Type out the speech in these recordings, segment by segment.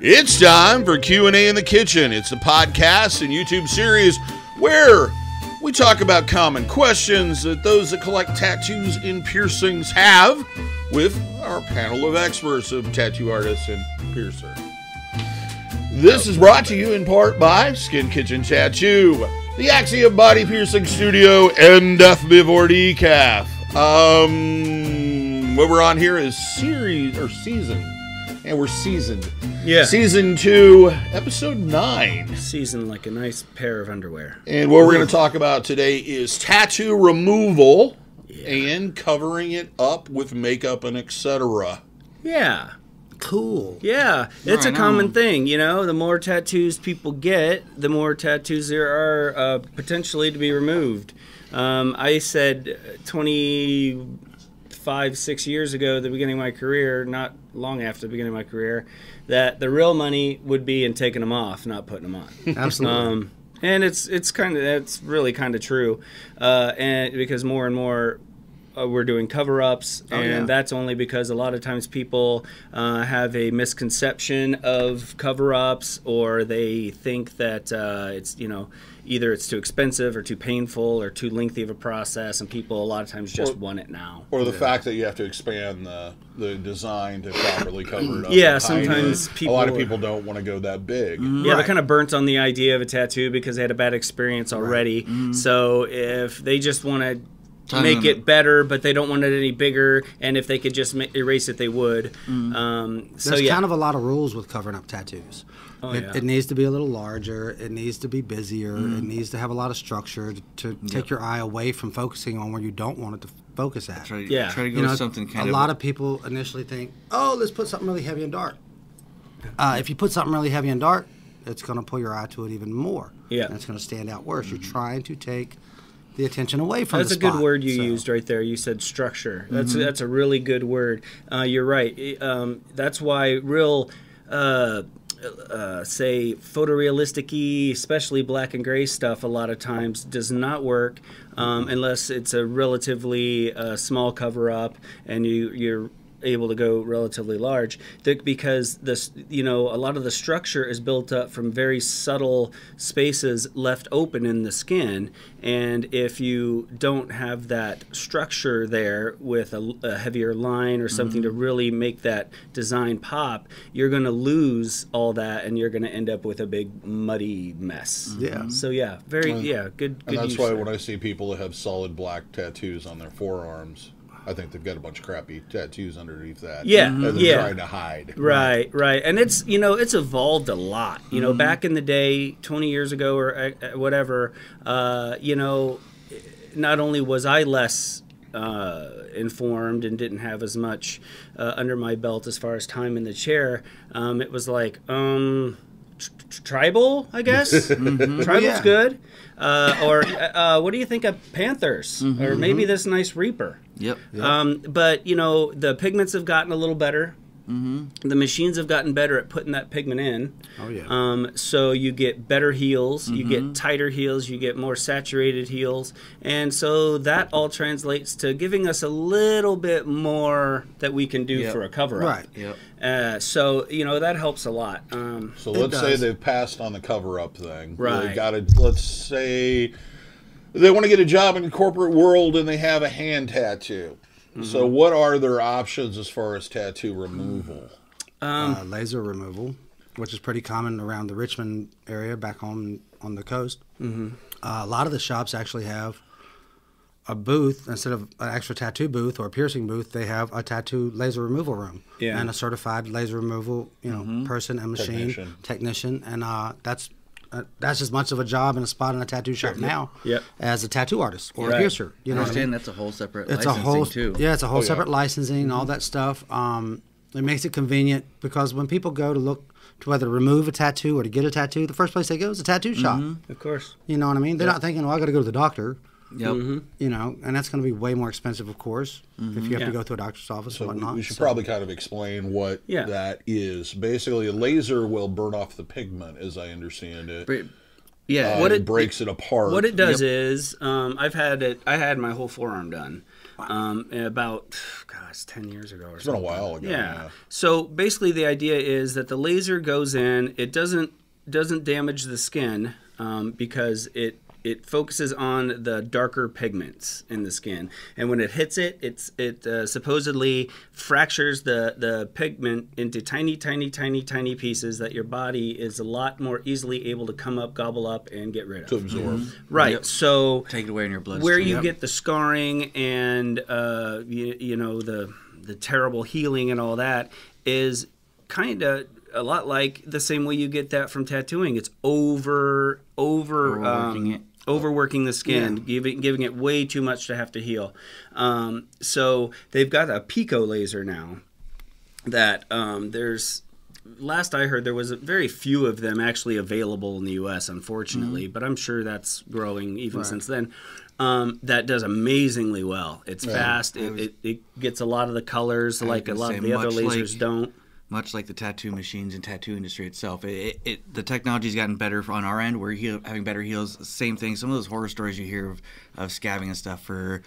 It's time for Q&A in the Kitchen. It's a podcast and YouTube series where we talk about common questions that those that collect tattoos and piercings have with our panel of experts of tattoo artists and piercer. This is brought to you in part by Skin Kitchen Tattoo, the Axiom Body Piercing Studio, and Bivor Decaf. What we're on here is season. And we're seasoned. Yeah. Season 2, episode 9. Seasoned like a nice pair of underwear. And what we're going to talk about today is tattoo removal and covering it up with makeup and etc. Yeah. Cool. Yeah. It's a common thing, you know. The more tattoos people get, the more tattoos there are potentially to be removed. I said 6 years ago, the beginning of my career, not long after the beginning of my career, that the real money would be in taking them off, not putting them on. Absolutely. And that's really kind of true, and because more and more we're doing cover-ups, and that's only because a lot of times people have a misconception of cover-ups, or they think that it's, you know, either it's too expensive or too painful or too lengthy of a process, and people a lot of times just want it now. Or the fact that you have to expand the design to properly cover it up. Yeah, sometimes a lot of people don't want to go that big. Yeah, they're kind of burnt on the idea of a tattoo because they had a bad experience already. So if they just want to make it better, but they don't want it any bigger, and if they could just erase it, they would. There's kind of a lot of rules with covering up tattoos. It needs to be a little larger. It needs to be busier. It needs to have a lot of structure to take your eye away from focusing on where you don't want it to focus at. Try to go with something kind of... A lot of people initially think, oh, let's put something really heavy and dark. If you put something really heavy and dark, it's going to pull your eye to it even more. Yeah. And it's going to stand out worse. You're trying to take the attention away from the spot. That's a good word you used right there. You said structure. That's a really good word. You're right. That's why real... say photorealistic-y, especially black and gray stuff, a lot of times does not work unless it's a relatively small cover-up and you're able to go relatively large, because this, you know, a lot of the structure is built up from very subtle spaces left open in the skin, and if you don't have that structure there with a heavier line or something to really make that design pop, you're going to lose all that and you're going to end up with a big muddy mess. So yeah, good. And that's why when I see people that have solid black tattoos on their forearms, I think they've got a bunch of crappy tattoos underneath that. That they're trying to hide. Right. And it's, you know, it's evolved a lot. You know, back in the day, 20 years ago or whatever, you know, not only was I less informed and didn't have as much under my belt as far as time in the chair, it was like, tribal, I guess. Tribal's good. Or what do you think of Panthers? Or maybe this nice Reaper. But, you know, the pigments have gotten a little better. The machines have gotten better at putting that pigment in. So you get better heels, you get tighter heels, you get more saturated heels, and so that all translates to giving us a little bit more that we can do for a cover-up. So, you know, that helps a lot. So let's say they've passed on the cover-up thing. Right. Let's say they want to get a job in the corporate world and they have a hand tattoo. So what are their options as far as tattoo removal? Laser removal, which is pretty common around the Richmond area back on the coast. A lot of the shops actually have a booth. Instead of an extra tattoo booth or a piercing booth, they have a tattoo laser removal room and a certified laser removal, you know, person and machine technician, and that's as much of a job in a spot in a tattoo shop now as a tattoo artist or a piercer. You know what I mean? That's a whole separate licensing too. Yeah, it's a whole separate licensing, all that stuff. It makes it convenient because when people go to look to whether to remove a tattoo or to get a tattoo, the first place they go is a tattoo shop. Of course. You know what I mean? They're not thinking, well, I got to go to the doctor. You know, and that's going to be way more expensive, of course, if you have to go to a doctor's office and whatnot. We should probably kind of explain what that is. Basically, a laser will burn off the pigment, as I understand it. What it breaks it apart. What it does is, I had my whole forearm done. about 10 years ago or something. It's been a while ago. Yeah. So basically the idea is that the laser goes in, it doesn't damage the skin because it focuses on the darker pigments in the skin, and when it hits it, it supposedly fractures the pigment into tiny pieces that your body is a lot more easily able to come up, gobble up, and get rid of. To absorb. Right. Yep. So take it away in your bloodstream. where you get the scarring and you know the terrible healing and all that is kind of a lot like the same way you get that from tattooing. It's overworking the skin, giving it way too much to have to heal. So they've got a pico laser now that there's, last I heard, there was very few of them actually available in the U.S., unfortunately, but I'm sure that's growing even since then. That does amazingly well. It's fast. It gets a lot of the colors like a lot of the other lasers don't. Much like the tattoo machines and tattoo industry itself, the technology's gotten better on our end. We're having better heals. Same thing. Some of those horror stories you hear of scabbing and stuff for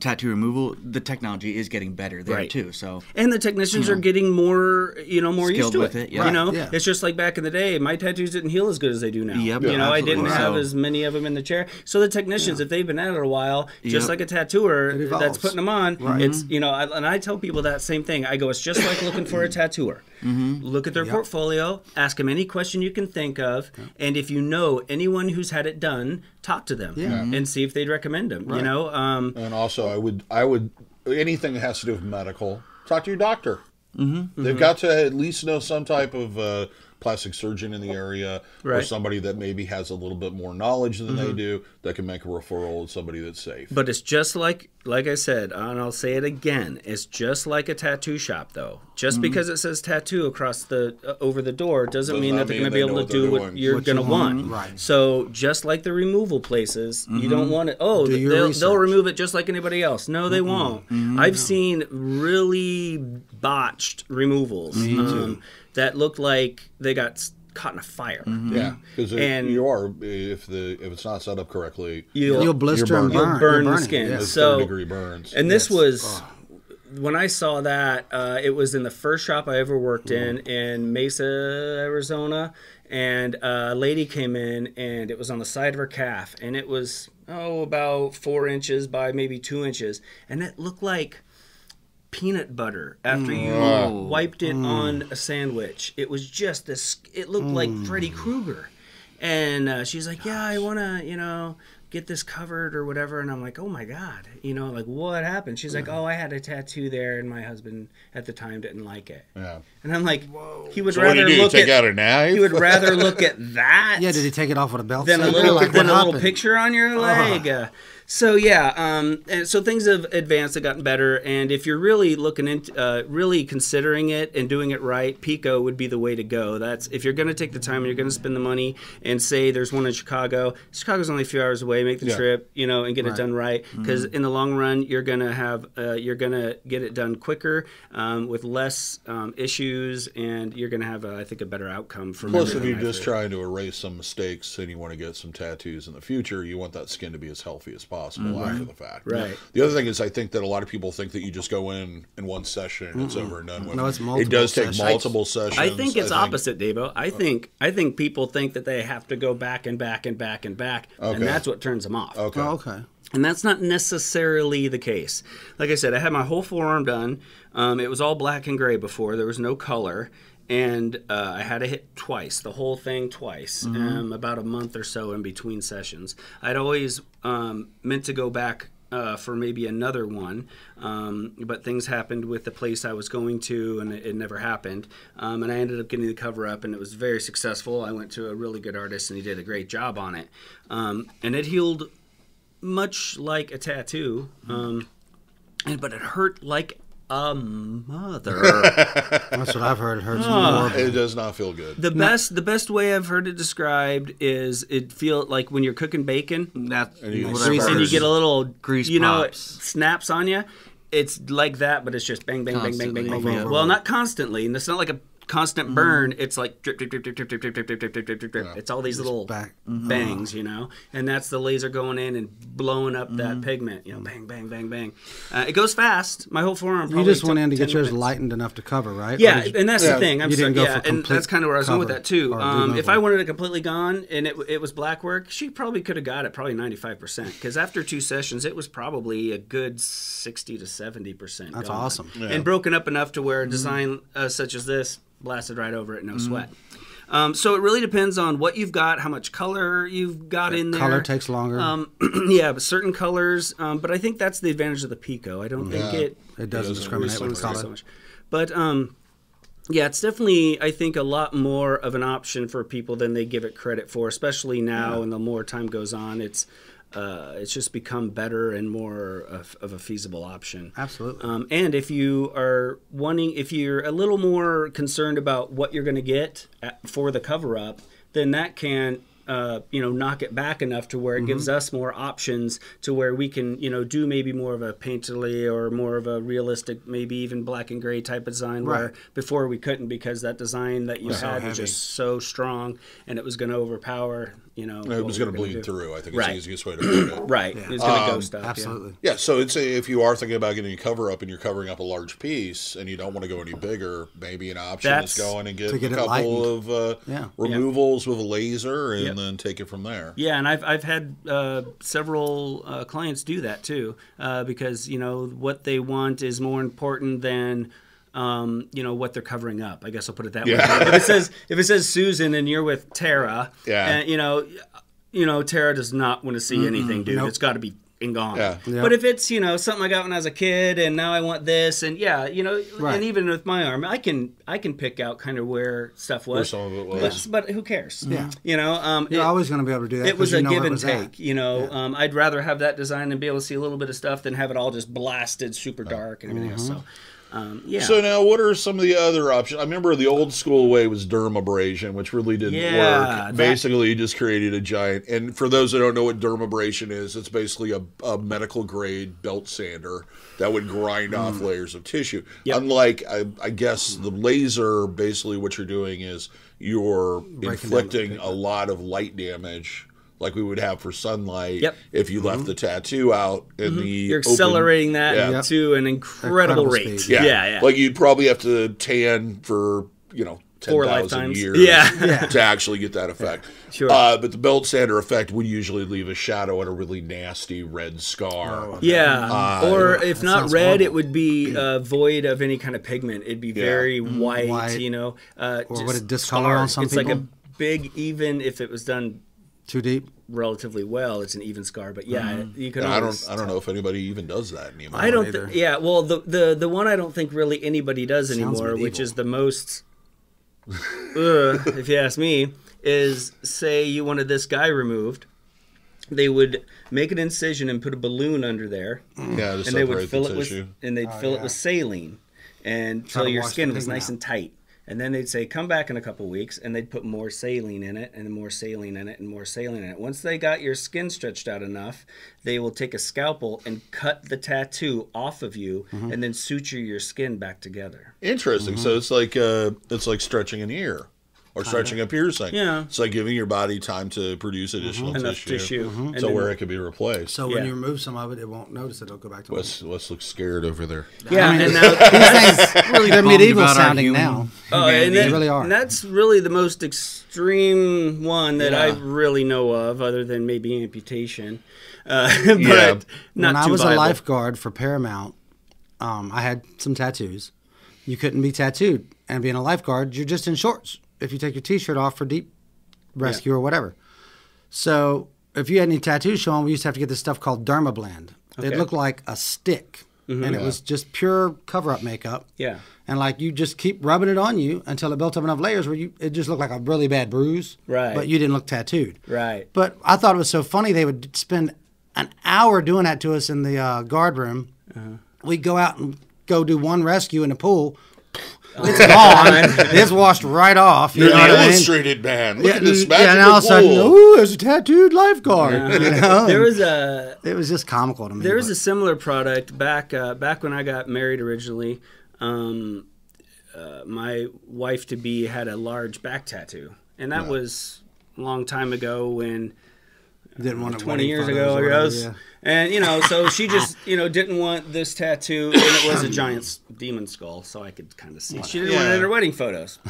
tattoo removal, the technology is getting better there too. So and the technicians are getting more, more used to with it. You know, it's just like back in the day. My tattoos didn't heal as good as they do now. Yep. You know, I didn't have as many of them in the chair. So the technicians, if they've been at it a while, just like a tattooer that's putting them on, it's and I tell people that same thing. I go, it's just like looking for a tattooer. Look at their portfolio, ask them any question you can think of, and if you know anyone who's had it done, talk to them and see if they'd recommend them. You know, and also I would anything that has to do with medical, talk to your doctor. They've got to at least know some type of plastic surgeon in the area or somebody that maybe has a little bit more knowledge than they do that can make a referral to somebody that's safe. But it's just like I said, and I'll say it again, it's just like a tattoo shop, though. Just because it says tattoo across over the door doesn't mean that they're going to be able to do what you're going to want. Right. So just like the removal places, you don't want it. Oh, they'll remove it just like anybody else. No, they won't. I've seen really botched removals that looked like they got caught in a fire. Yeah, because if it's not set up correctly, you'll blister and burn. You'll burn the skin. It's third-degree burns. And this was when I saw that. It was in the first shop I ever worked in Mesa, Arizona, and a lady came in, and it was on the side of her calf, and it was about 4 inches by maybe 2 inches, and it looked like peanut butter after you wiped it on a sandwich. It was just this, it looked like Freddy Krueger. And she's like, yeah, I want to, get this covered or whatever. And I'm like, oh my God, like what happened? She's like, oh, I had a tattoo there and my husband at the time didn't like it. Yeah. And I'm like, he would rather look take out a knife? He would rather look at that. Yeah, did he take it off with a belt? Than a little picture on your leg. So yeah, and so things have advanced and gotten better. And if you're really looking into, really considering it and doing it right, Pico would be the way to go. That's if you're going to take the time and you're going to spend the money. And say there's one in Chicago. Chicago's only a few hours away. Make the trip, and get it done right. Because in the long run, you're gonna get it done quicker, with less issues, and you're gonna have, I think, a better outcome. Plus, if you're just trying to erase some mistakes and you want to get some tattoos in the future, you want that skin to be as healthy as possible after the fact. Right. The other thing is, I think that a lot of people think that you just go in one session and it's over and done with. No, it's multiple. It does take multiple sessions. I think it's opposite, DaVo. I think people think that they have to go back and back and back and back, and that's what turns them off. Okay. Oh, okay. And that's not necessarily the case. Like I said, I had my whole forearm done. It was all black and gray before. There was no color. And I had to hit twice, the whole thing twice, about a month or so in between sessions. I'd always meant to go back for maybe another one, but things happened with the place I was going to, and it never happened. And I ended up getting the cover up, and it was very successful. I went to a really good artist, and he did a great job on it. And it healed much like a tattoo, but it hurt like a mother. That's what I've heard. It hurts more. It does not feel good. The best way I've heard it described is it feel like when you're cooking bacon, and you get a little grease, it snaps on you. It's like that, but it's just bang, bang, bang, bang, bang, bang, bang. Well, not constantly, and it's not like a constant burn, it's like drip, drip, drip, drip, drip, drip, drip, drip, drip, drip, drip, drip, drip. Yeah. It's all these little bangs, you know, and that's the laser going in and blowing up that pigment, you know, bang, bang, bang, bang. It goes fast. My whole forearm. You just went in to get 10 yours minutes. lightened enough to cover, right? Yeah, and that's the thing. I'm You didn't sorry, go for and that's kind of where I was going with that too. cover If I wanted it completely gone and it was black work, she probably could have got it probably 95%, because after 2 sessions, it was probably a good 60 to 70%. That's gone. awesome. Yeah. And broken up enough to where a design such as this blasted right over it, no sweat. So it really depends on what you've got, how much color you've got in there. Color takes longer. Yeah, but certain colors. But I think that's the advantage of the Pico. I don't think it doesn't doesn't discriminate really with separate color. so much. But yeah, it's definitely, I think, a lot more of an option for people than they give it credit for, especially now. And the more time goes on, it's just become better and more of a feasible option. Absolutely. And if you are if you're a little more concerned about what you're going to get for the cover up, then that can knock it back enough to where it gives us more options to where we can, do maybe more of a painterly or more of a realistic, maybe even black and gray type of design, where before we couldn't, because that design that you had was just so strong and it was going to overpower, It was going to bleed through, I think is Right. the easiest way to put it. Right. It was going to go stuff. Absolutely. Yeah, so it's if you are thinking about getting a cover up and you're covering up a large piece and you don't want to go any bigger, maybe an option is go in and get a couple of removals with a laser and then take it from there. Yeah, and I've had several clients do that too, because what they want is more important than what they're covering up. I guess I'll put it that way. If it says Susan and you're with Tara, and Tara does not want to see anything, dude. Nope. It's got to be and gone. Yeah. Yep. But if it's something I got when I was a kid and now I want this, and and even with my arm, I can pick out kind of where stuff was. Where some of it was. But who cares? Yeah. You're always going to be able to do that. It was a give and was take. I'd rather have that design and be able to see a little bit of stuff than have it all just blasted super dark and everything else. So. So now, what are some of the other options? I remember the old school way was dermabrasion, which really didn't work. Basically, you just created a giant. And for those that don't know what dermabrasion is, it's basically a medical grade belt sander that would grind off layers of tissue. Yep. Unlike, I guess, the laser, basically what you're doing is you're inflicting a lot of light damage, like we would have for sunlight if you left the tattoo out in the You're accelerating that to an incredible rate. Speed. Yeah. Like you'd probably have to tan for, 10,000 years to actually get that effect. Sure. But the belt sander effect would usually leave a shadow and a really nasty red scar. Or if not red, it would be void of any kind of pigment. It'd be very white, or would it discolor on some people? It's like a big, even if it was done too deep, relatively well, it's an even scar. But you can. I don't know if anybody even does that anymore. I don't. Well, the one I don't think really anybody does anymore, medieval. which is the most, if you ask me, is say you wanted this guy removed, they would make an incision and put a balloon under there, to and they would fill the it with, tissue. and they'd fill it with saline, and until your skin was nice and tight. And then they'd say, come back in a couple weeks, and they'd put more saline in it, and more saline in it, and more saline in it. Once they got your skin stretched out enough, they will take a scalpel and cut the tattoo off of you, and then suture your skin back together. Interesting. So it's like stretching an ear. Or stretching a piercing. Yeah. It's like giving your body time to produce additional Enough tissue. So where it could be replaced. So when you remove some of it, it won't notice it. It'll go back to Wes looks scared over there. Yeah, and now these things really they're medieval sounding now. and they really are. And that's really the most extreme one that I really know of, other than maybe amputation. But not when I too was viable. a lifeguard for Paramount, I had some tattoos. You couldn't be tattooed, and being a lifeguard, you're just in shorts if you take your T-shirt off for deep rescue or whatever. So if you had any tattoos showing, we used to have to get this stuff called Dermablend. It looked like a stick, and it was just pure cover-up makeup. Yeah. And like you just keep rubbing it on you until it built up enough layers where it just looked like a really bad bruise. Right. But you didn't look tattooed. Right. But I thought it was so funny they would spend an hour doing that to us in the guard room. We'd go out and go do one rescue in the pool. It's gone. It's washed right off. You're know an what I mean? illustrated man. Look at this magical and all of a sudden, pool. ooh, there's a tattooed lifeguard. There was a It was just comical to me. There was a similar product back when I got married originally. my wife to be had a large back tattoo, and that was a long time ago when. Didn't want 20 years ago, I guess. Yeah. And, you know, so she just, you know, didn't want this tattoo, and it was a giant demon skull, so I could kind of see. She didn't want it in her wedding photos.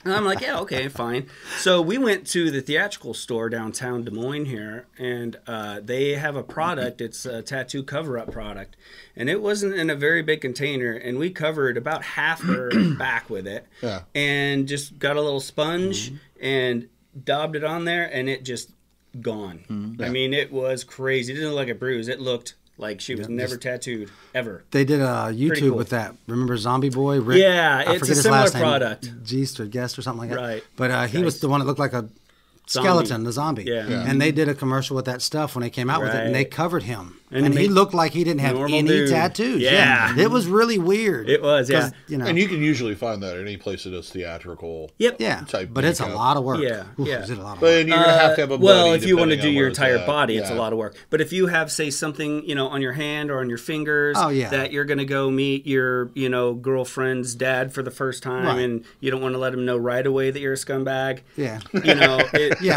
And I'm like, yeah, okay, fine. So we went to the theatrical store downtown Des Moines here, and they have a product. It's a tattoo cover-up product, and it wasn't in a very big container, and we covered about half her back with it, and just got a little sponge and daubed it on there, and it just... gone. I mean, it was crazy. It didn't look like a bruise. It looked like she was never tattooed ever. They did a YouTube with that. Remember Zombie Boy? Rick? Yeah, I it's a similar last name, Geist Geist or Guest or something like that. Right. But he was the one that looked like a skeleton, the zombie. Yeah. And they did a commercial with that stuff when they came out with it, and they covered him. And he looked like he didn't have any tattoos. Yeah. It was really weird. It was, yeah. You know, and you can usually find that at any place that does theatrical type but it's a lot of work. Yeah. Is it a lot of work? But you're going to have a buddy. Well, if you want to do your entire body, it's a lot of work. But if you have, say, something, you know, on your hand or on your fingers that you're going to go meet your, you know, girlfriend's dad for the first time, and you don't want to let him know right away that you're a scumbag. Yeah. You know.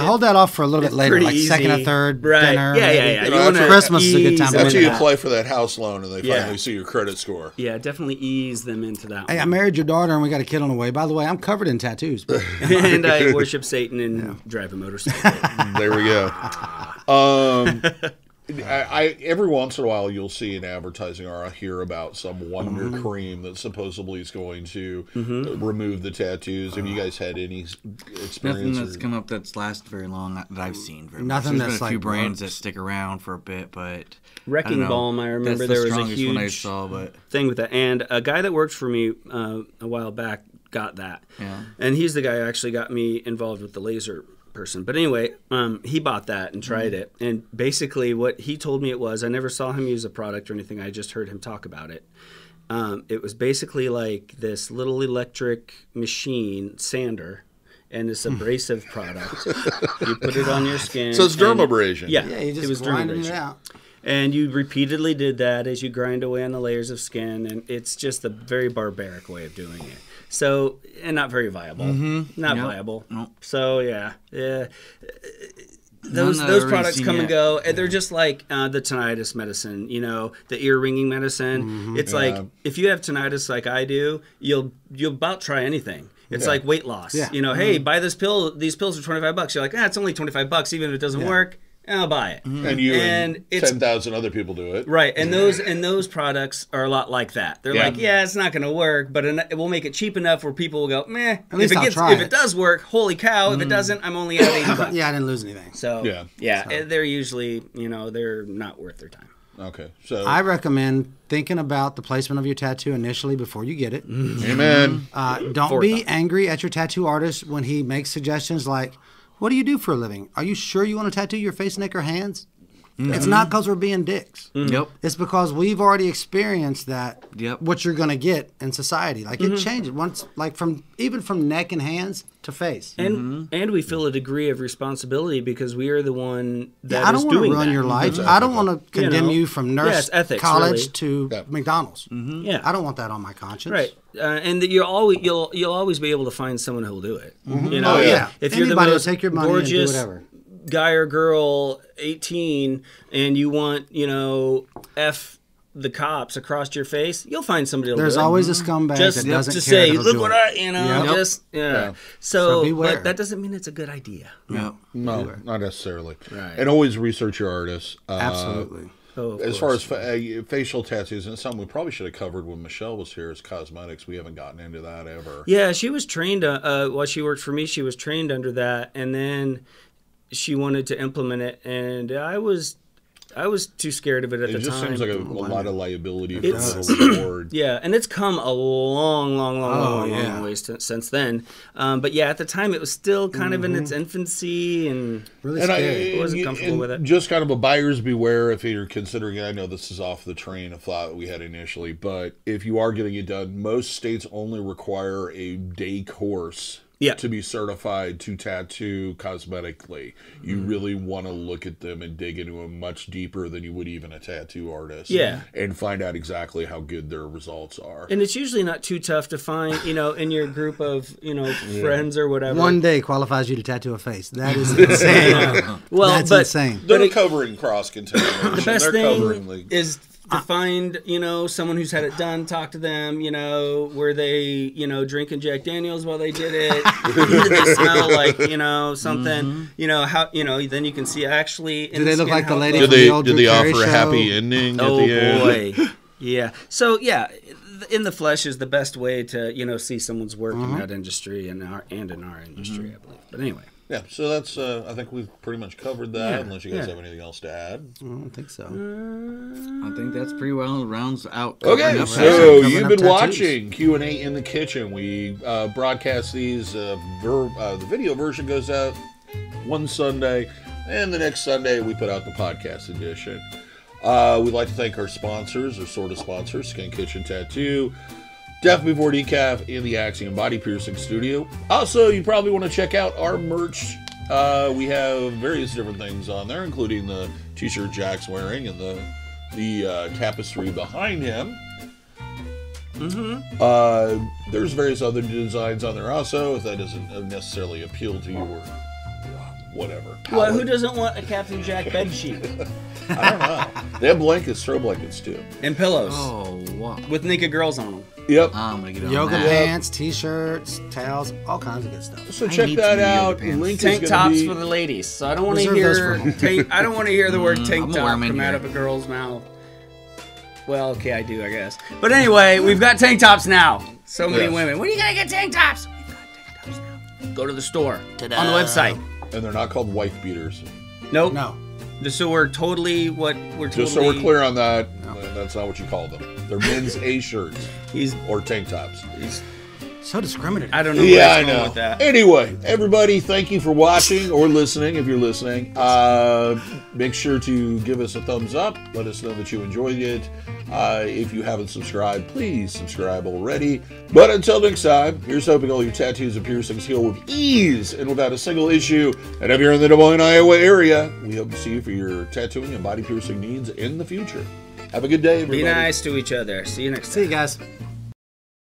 Hold that off for a little bit later, like easy. Second or third dinner. Yeah. You know, Christmas is a good time. After you apply for that house loan and they finally see your credit score. Yeah, definitely ease them into that. Hey, I married your daughter and we got a kid on the way. By the way, I'm covered in tattoos. And I worship Satan and drive a motorcycle. There we go. I every once in a while you'll see in advertising or I hear about some wonder cream that supposedly is going to remove the tattoos. Have you guys had any experience? Nothing that's come up that's lasted very long that I've seen. Nothing There's that's been a few like brands that stick around for a bit, but Wrecking Balm, I remember there was a huge one I saw, thing with that. And a guy that worked for me a while back got that. Yeah. And he's the guy who actually got me involved with the laser person. But anyway, he bought that and tried it. And basically what he told me it was, I never saw him use a product or anything. I just heard him talk about it. It was basically like this little electric machine sander and this abrasive product. You put it on your skin. So it's dermabrasion. Yeah, you just it was grinding dermabrasion. it out. And you repeatedly did that as you grind away on the layers of skin, and it's just a very barbaric way of doing it. So, and not very viable. Not viable. Nope. So, those products come and go, and they're just like the tinnitus medicine, you know, the ear ringing medicine. It's like if you have tinnitus like I do, you'll about try anything. It's like weight loss. You know, hey, buy this pill. These pills are $25. You're like, it's only $25, even if it doesn't work. I'll buy it. And you and 10,000 other people do it. Right. And those products are a lot like that. They're like, it's not going to work, but it will make it cheap enough where people will go, meh. At least if it does work, holy cow. If it doesn't, I'm only at $80. I didn't lose anything. So, they're usually, you know, they're not worth their time. Okay. So I recommend thinking about the placement of your tattoo initially before you get it. Amen. Don't be angry at your tattoo artist when he makes suggestions like, what do you do for a living? Are you sure you want to tattoo your face, neck, or hands? It's not because we're being dicks. Yep. It's because we've already experienced that. What you're going to get in society, like it changes once, like even from neck and hands to face, and we feel a degree of responsibility because we are the one that I don't is want doing to ruin that. your life. I don't want to condemn you from nurse ethics, college to McDonald's. Yeah, I don't want that on my conscience. Right. And that you'll always be able to find someone who will do it. You know, if you're the Anybody will most take your money and do whatever. Guy or girl 18 and you want, you know, F the cops across your face, you'll find somebody to There's do it. always a scumbag just that doesn't to care say, look what I, you know, just So beware. but that doesn't mean it's a good idea. No, not necessarily. Right. And always research your artists. Absolutely. As far as facial tattoos, and something we probably should have covered when Michelle was here, is cosmetics. We haven't gotten into that ever. Yeah, she was trained, while she worked for me, she was trained under that, and then she wanted to implement it, and I was too scared of it at the time. It just seems like a lot of liability for the board. Yeah, and it's come a long ways since then. But yeah, at the time it was still kind of in its infancy and really scary. I wasn't comfortable with it. Just kind of a buyer's beware if you're considering it. I know this is off the train of thought we had initially, but if you are getting it done, most states only require a day course to be certified to tattoo cosmetically. You really want to look at them and dig into them much deeper than you would even a tattoo artist. Yeah. And find out exactly how good their results are. And it's usually not too tough to find, in your group of, friends or whatever. One day qualifies you to tattoo a face. That is insane. Well, That's but insane. They're covering cross-contamination. the best They're thing is to find, someone who's had it done, talk to them, were they, drinking Jack Daniels while they did it? Did they smell like, something? How, then you can see actually. Do they look like the lady? Did they offer a happy ending at the end? Oh, boy. Yeah. So, yeah, in the flesh is the best way to, see someone's work in that industry and in our industry, I believe. But anyway. Yeah, so that's, I think we've pretty much covered that, unless you guys have anything else to add. I don't think so. I think that's pretty well rounds out. Okay, so you've been watching Q&A in the Kitchen. We broadcast these, the video version goes out one Sunday, and the next Sunday we put out the podcast edition. We'd like to thank our sponsors, or sort of sponsors, Skin Kitchen Tattoo, Death Before Decaf, and the Axiom Body Piercing Studio. Also, you probably want to check out our merch. We have various different things on there, including the t-shirt Jack's wearing and the tapestry behind him. There's various other designs on there also, if that doesn't necessarily appeal to your whatever. Well, who doesn't want a Captain Jack bed sheet? I don't know. They have blankets, throw blankets too. And pillows. Oh, wow. With naked girls on them. Yep. I'm going to get on Yoga that. pants, t-shirts, towels, all kinds of good stuff. So check that out. Link Tank is gonna tops be... for the ladies. So I don't want to Reserve hear those for I don't want to hear the word tank I'm top gonna wear 'em in come out here. of a girl's mouth. Well, okay, I do, I guess. But anyway, we've got tank tops now. So many women. When are you gonna get tank tops? We've got tank tops now. Go to the store on the website. And they're not called wife beaters. Nope. No. So we're totally Just so we're clear on that, that's not what you call them. They're men's A shirts He's or tank tops. So discriminating. I don't know. Yeah, I where he's going know. with that. Anyway, everybody, thank you for watching or listening. If you're listening, make sure to give us a thumbs up. Let us know that you enjoyed it. If you haven't subscribed, please subscribe already. But until next time, here's hoping all your tattoos and piercings heal with ease and without a single issue. And if you're in the Des Moines, Iowa area, we hope to see you for your tattooing and body piercing needs in the future. Have a good day, everybody. Be nice to each other. See you next time. See you guys.